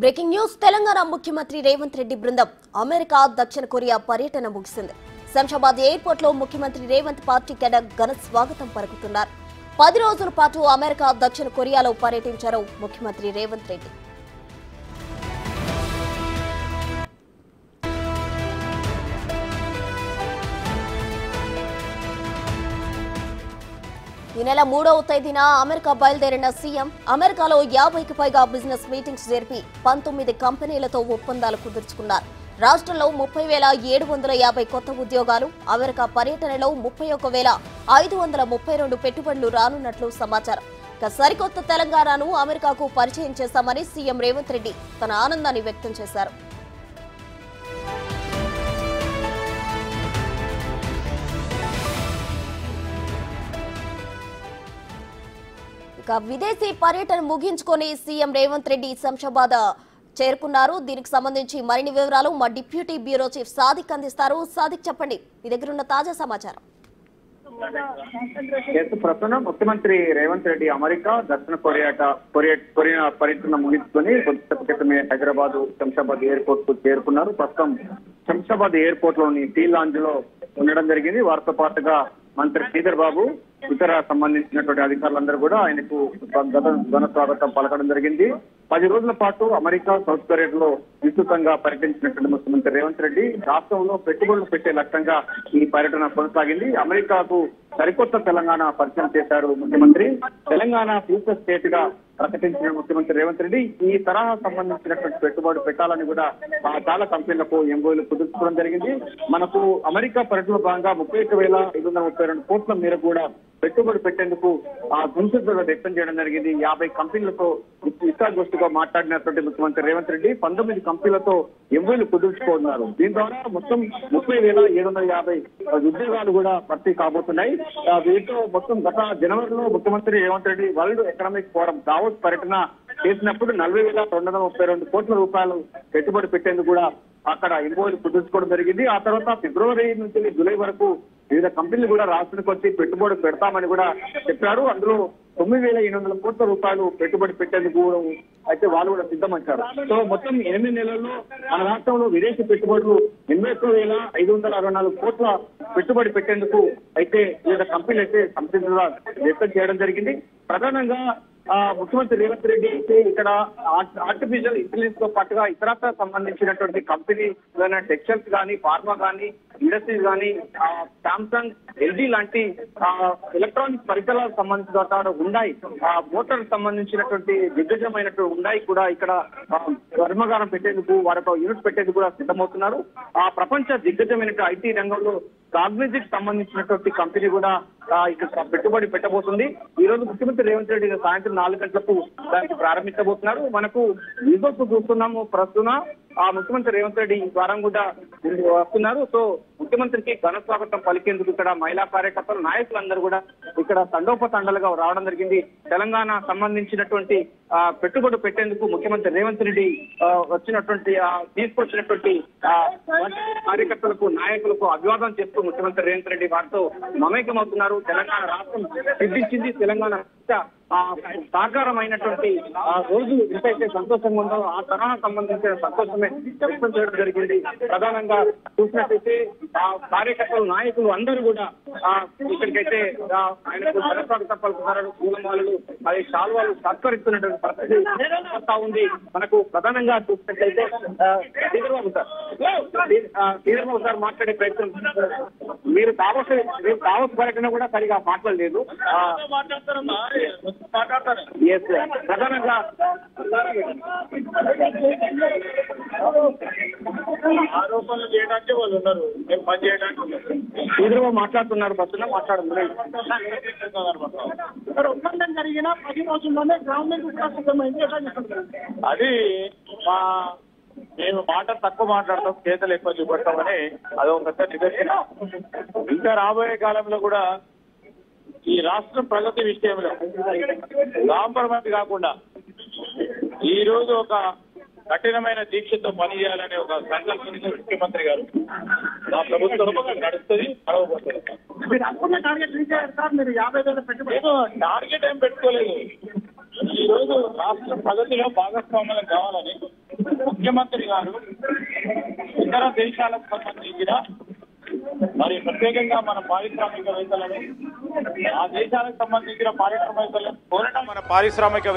Breaking news Telangana ముఖ్యమంత్రి రేవంత్ రెడ్డి బృందం America దక్షిణ కొరియా పర్యటన ముగిసింది. శంషాబాద్ ఎయిర్పోర్ట్ లో ముఖ్యమంత్రి రేవంత్ పార్టీ కేడర్ ఘన స్వాగతం పలుకుతున్నారు. 10 రోజుల పాటు అమెరికా దక్షిణ కొరియాలో పర్యటించారు ముఖ్యమంత్రి రేవంత్ రెడ్డి. ఈ నెల 3వ తేదీన అమెరికా బయలుదేరిన సీఎం అమెరికాలో 50కి పైగా బిజినెస్ మీటింగ్స్ జరిపి 19 కంపెనీలతో ఒప్పందాలు కుదుర్చుకున్నారు. రాష్ట్రంలో 30,750 కొత్త ఉద్యోగాలు, అమెరికా పర్యటనలో 31,532 పెట్టుబడులు రానున్నట్లు సమాచారం. ఇక సరికొత్త తెలంగాణను అమెరికాకు పరిచయం చేశామని సీఎం రేవంత్ రెడ్డి తన ఆనందాన్ని వ్యక్తం చేశారు. విదేశీ పర్యటన ముగించుకొని సీఎం రేవంత్ రెడ్డి శంషాబాద్ చేరుకున్నారు. దీనికి సంబంధించి మరిన్ని వివరాలు మా డిప్యూటీ బ్యూరో చీఫ్ సాదిక్ అందిస్తారు. సాదిక్, చెప్పండి, మీ దగ్గర ఉన్న తాజా సమాచారం. ప్రస్తుతం ముఖ్యమంత్రి రేవంత్ రెడ్డి అమెరికా దక్షిణ కొరియా పర్యటన ముగించుకొని కొద్దిసేపు క్రితమే హైదరాబాద్ శంషాబాద్ ఎయిర్పోర్ట్ కు చేరుకున్నారు. ప్రస్తుతం శంషాబాద్ ఎయిర్పోర్ట్ లోని టీ లాంజ్ లో ఉండడం జరిగింది. వారితో పాటుగా మంత్రి శ్రీధర్ బాబు, ఇతర సంబంధించినటువంటి అధికారులందరూ కూడా ఆయనకు ఘన స్వాగతం పలకడం జరిగింది. 10 రోజుల పాటు అమెరికా, సౌత్ కొరియాలో విస్తృతంగా పర్యటించినటువంటి ముఖ్యమంత్రి రేవంత్ రెడ్డి రాష్ట్రంలో పెట్టుబడులు పెట్టే లక్ష్యంగా ఈ పర్యటన కొనసాగింది. అమెరికాకు సరికొత్త తెలంగాణ పరిచయం చేశారు ముఖ్యమంత్రి. తెలంగాణ ఫ్యూచర్ స్టేట్ గా ప్రకటించిన ముఖ్యమంత్రి రేవంత్ రెడ్డి ఈ తరహా సంబంధించినటువంటి పెట్టుబడి పెట్టాలని కూడా చాలా కంపెనీలకు ఎంఓయూలు కుదుర్చుకోవడం జరిగింది. మనకు అమెరికా పర్యటనలో భాగంగా 31,532 కోట్ల మేర కూడా పెట్టుబడి పెట్టేందుకు సంసిద్ధత వ్యక్తం చేయడం జరిగింది. 50 కంపెనీలతో ఇష్టాగోష్ఠిగా మాట్లాడినటువంటి ముఖ్యమంత్రి రేవంత్ రెడ్డి 19 కంపెనీలతో ఎంఓయూలు కుదుర్చుకున్నారు. దీని ద్వారా మొత్తం 30,750 ఉద్యోగాలు కూడా భర్తీ కాబోతున్నాయి. వీటితో మొత్తం గత జనవరిలో ముఖ్యమంత్రి Revanth Reddy world economic forum Davos పర్యటన చేసినప్పుడు 40,232 కోట్ల రూపాయలు పెట్టుబడి పెట్టేందుకు కూడా అక్కడ ఎంఓయూలు కుదుర్చుకోవడం జరిగింది. ఆ తర్వాత ఫిబ్రవరి నుంచి జూలై వరకు వివిధ కంపెనీలు కూడా రాష్ట్రానికి వచ్చి పెట్టుబడి పెడతామని కూడా చెప్పారు. అందులో 9,800 కోట్ల రూపాయలు పెట్టుబడి పెట్టేందుకు అయితే వాళ్ళు కూడా సిద్ధమంటారు. సో మొత్తం 8 నెలల్లో మన రాష్ట్రంలో విదేశీ పెట్టుబడులు 81,564 కోట్ల పెట్టుబడి పెట్టేందుకు అయితే వివిధ కంపెనీలు అయితే సంసిద్ధంగా వ్యక్తం చేయడం జరిగింది. ప్రధానంగా ముఖ్యమంత్రి రేవంత్ రెడ్డి ఇక్కడ ఆర్టిఫిషియల్ ఇంటెలిజెన్స్ తో పాటుగా ఇతరత్ర సంబంధించినటువంటి కంపెనీ టెక్స్టైల్స్ కానీ, ఫార్మా కానీ, ఇండస్ట్రీస్ కానీ, సామ్సంగ్, ఎల్జీ లాంటి ఎలక్ట్రానిక్ పరికరాలకు సంబంధించిన ఉండాయి, మోటార్ సంబంధించినటువంటి దిగ్గజమైనటువంటి ఉండాయి కూడా ఇక్కడ కర్మాగారం పెట్టేందుకు, వారితో యూనిట్ పెట్టేందుకు కూడా సిద్ధమవుతున్నారు. ప్రపంచ దిగ్గజమైనటువంటి ఐటీ రంగంలో కాగ్నిజిట్ సంబంధించినటువంటి కంపెనీ కూడా ఇక్కడ పెట్టుబడి పెట్టబోతుంది. ఈ రోజు ముఖ్యమంత్రి రేవంత్ రెడ్డి సాయంత్రం 4 గంటలకు దానికి ప్రారంభించబోతున్నారు. మనకు విజువల్స్ చూస్తున్నాము. ప్రస్తుతం ముఖ్యమంత్రి రేవంత్ రెడ్డి ఈ వారం కూడా వస్తున్నారు. సో ముఖ్యమంత్రికి ఘన స్వాగతం పలికేందుకు ఇక్కడ మహిళా కార్యకర్తలు, నాయకులందరూ కూడా ఇక్కడ తండోపతండలుగా రావడం జరిగింది. తెలంగాణ సంబంధించినటువంటి పెట్టుబడి పెట్టేందుకు ముఖ్యమంత్రి రేవంత్ రెడ్డి తీసుకొచ్చినటువంటి కార్యకర్తలకు, నాయకులకు అభివాదం చేస్తూ ముఖ్యమంత్రి రేవంత్ రెడ్డి వారితో మమేకమవుతున్నారు. తెలంగాణ రాష్ట్రం సిద్ధించింది, తెలంగాణ సాకారమైనటువంటి రోజు ఎంతైతే సంతోషంగా ఉందో ఆ తరహా సంబంధించిన సంతోషమే వ్యక్తం చేయడం జరిగింది. ప్రధానంగా చూసినట్టయితే కార్యకర్తలు, నాయకులు అందరూ కూడా ఇక్కడికైతే ఆయనకు ఘనస్వాగతం పలుకుతున్నారు. పూలమాలలు, అది శాల్వాలు సత్కరిస్తున్నటువంటి పరిస్థితి ఉంది. మనకు ప్రధానంగా చూసినట్లయితే శ్రీధర్బాబు సార్ మాట్లాడే ప్రయత్నం, మీరు దావోస్ పర్యటన కూడా సరిగా మాట్లాడలేదు. ప్రధానంగా ఆరోపణలు చేయడానికి వాళ్ళు ఉన్నారు, పని చేయడానికి శ్రీధర్బాబు మాట్లాడుతున్నారు. బస్సులో మాట్లాడుతున్నారు. ఒప్పందం జరిగిన 10 రోజుల్లోనే గవర్నమెంట్ అది మేము మాట తక్కువ మాట్లాడతాం, చేతలు ఎక్కువ చూపెడతామని అదొక పెద్ద నిదర్శనం. ఇంకా రాబోయే కాలంలో కూడా ఈ రాష్ట్రం ప్రగతి విషయంలో కాంప్రమైజ్ కాకుండా ఈ రోజు ఒక కఠినమైన దీక్షతో పనిచేయాలనే ఒక సంకల్పంతో ముఖ్యమంత్రి గారు ఆ ప్రభుత్వం నడుస్తుంది, నడవబోతుంది. టార్గెట్ ఏం పెట్టుకోలేదు. ఈ రోజు రాష్ట్ర ప్రగతిలో భాగస్వామ్యం కావాలని ముఖ్యమంత్రి గారు ఇతర దేశాలకు సంబంధించిన మరి ప్రత్యేకంగా మన పారిశ్రామికవేత్తలను ఆ దేశాలకు సంబంధించిన పారిశ్రామికవేత్తలను కోరడం మన పారిశ్రామికవేత్త